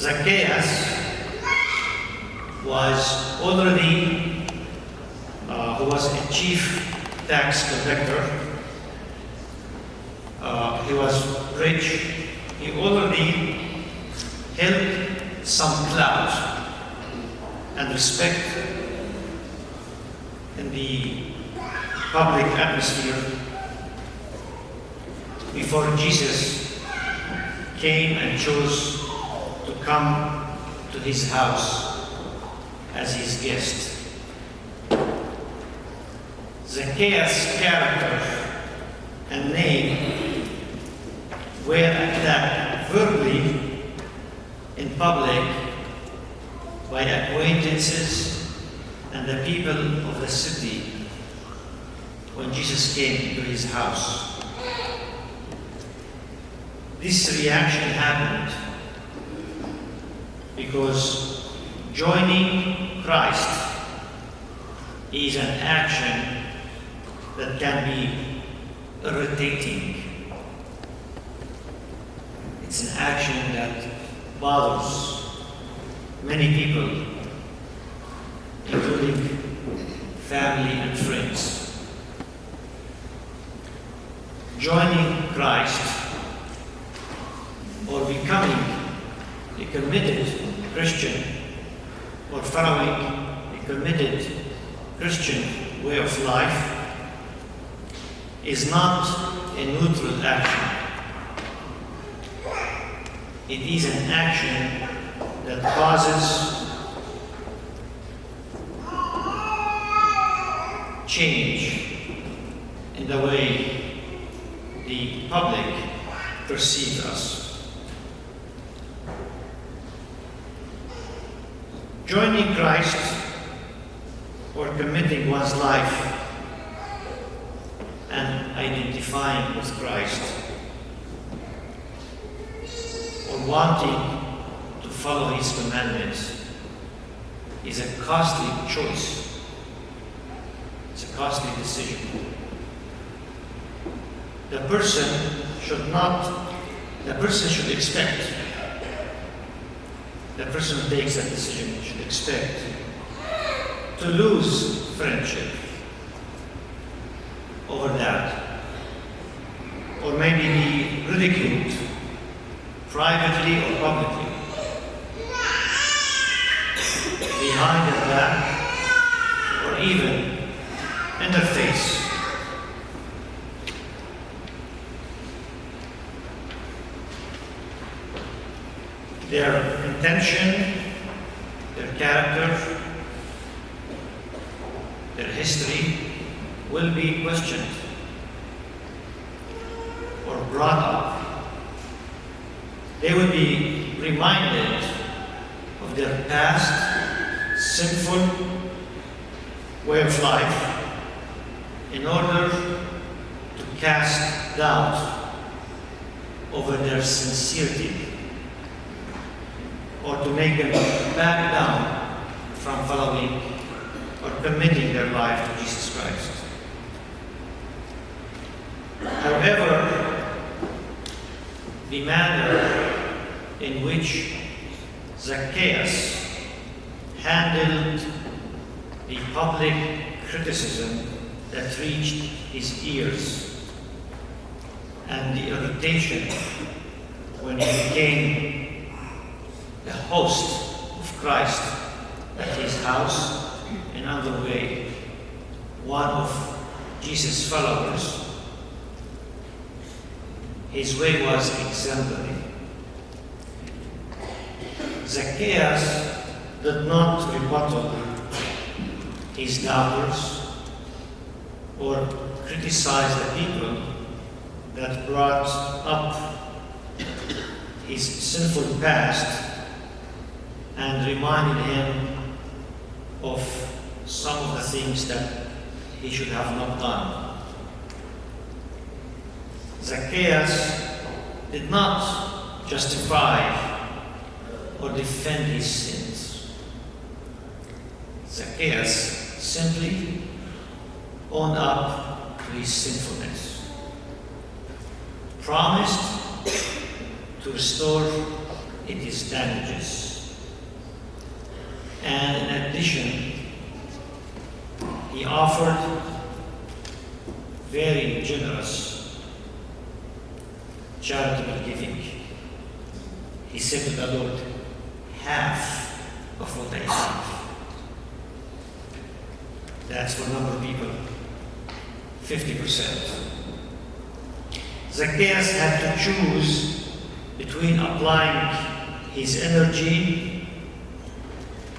Zacchaeus was already, who was a chief tax collector. He was rich. He already held some clout and respect in the public atmosphere before Jesus came and chose to come to his house as his guest. Zacchaeus' character and name were attacked verbally in public by acquaintances and the people of the city when Jesus came to his house. This reaction happened because joining Christ is an action that can be irritating. It's an action that bothers many people, including family and friends. Joining Christ or becoming a committed Christian or following a committed Christian way of life is not a neutral action. It is an action that causes change in the way the public perceives us. Joining Christ or committing one's life and identifying with Christ or wanting to follow his commandments is a costly choice. It's a costly decision. The person should expect, the person who takes that decision should expect to lose friendship over that, or maybe be ridiculed privately or publicly, behind their back, or even in their face. Their intention, their character, their history will be questioned or brought up. They will be reminded of their past sinful way of life in order to cast doubt over their sincerity, or to make them back down from following or committing their life to Jesus Christ. However, the manner in which Zacchaeus handled the public criticism that reached his ears and the irritation when he became the host of Christ at his house, in other way, one of Jesus' followers, his way was exemplary. Zacchaeus did not rebuttal his doubters or criticize the people that brought up his sinful past and reminded him of some of the things that he should have not done. Zacchaeus did not justify or defend his sins. Zacchaeus simply owned up to his sinfulness, promised to restore it is damages. And in addition, he offered very generous charitable giving. He said to the Lord, half of what I have. That's for a number of people, 50%. Zacchaeus had to choose between applying his energy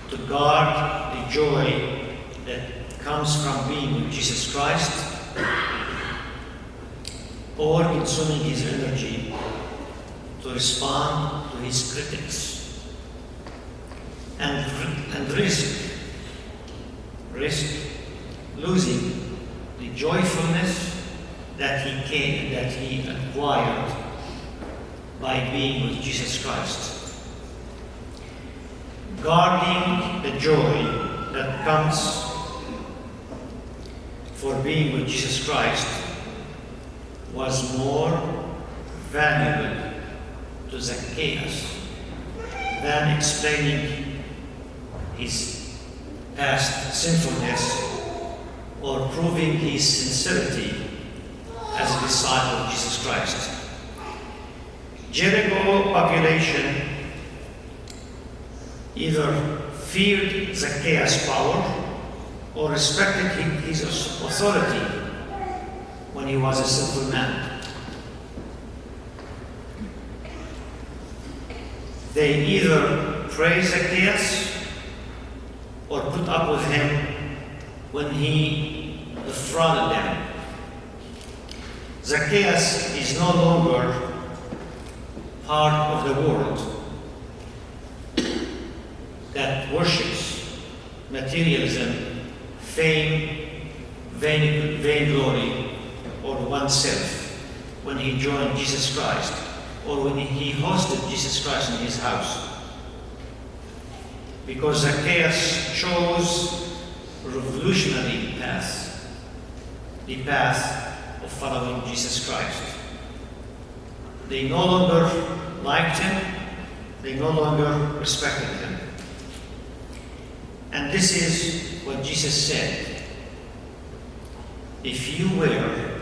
to guard the joy that comes from being with Jesus Christ, or consuming his energy to respond to his critics and risk losing the joyfulness that he acquired by being with Jesus Christ. Guarding the joy that comes for being with Jesus Christ was more valuable to Zacchaeus than explaining his past sinfulness or proving his sincerity as a disciple of Jesus Christ. Jericho population either feared Zacchaeus' power or respected his authority when he was a sinful man. They either praised Zacchaeus or put up with him when he defrauded them. Zacchaeus is no longer part of the world that worships materialism, fame, vainglory, or oneself when he joined Jesus Christ or when he hosted Jesus Christ in his house. Because Zacchaeus chose a revolutionary path, the path of following Jesus Christ. They no longer liked him, they no longer respected him. And this is what Jesus said. If you were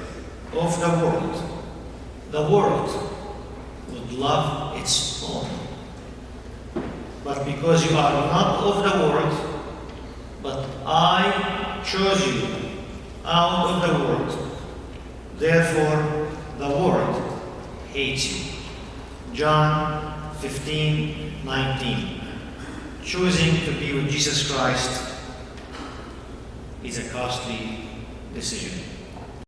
of the world would love its own. But because you are not of the world, but I chose you out of the world, therefore the world hates you. John 15:19. Choosing to be with Jesus Christ is a costly decision.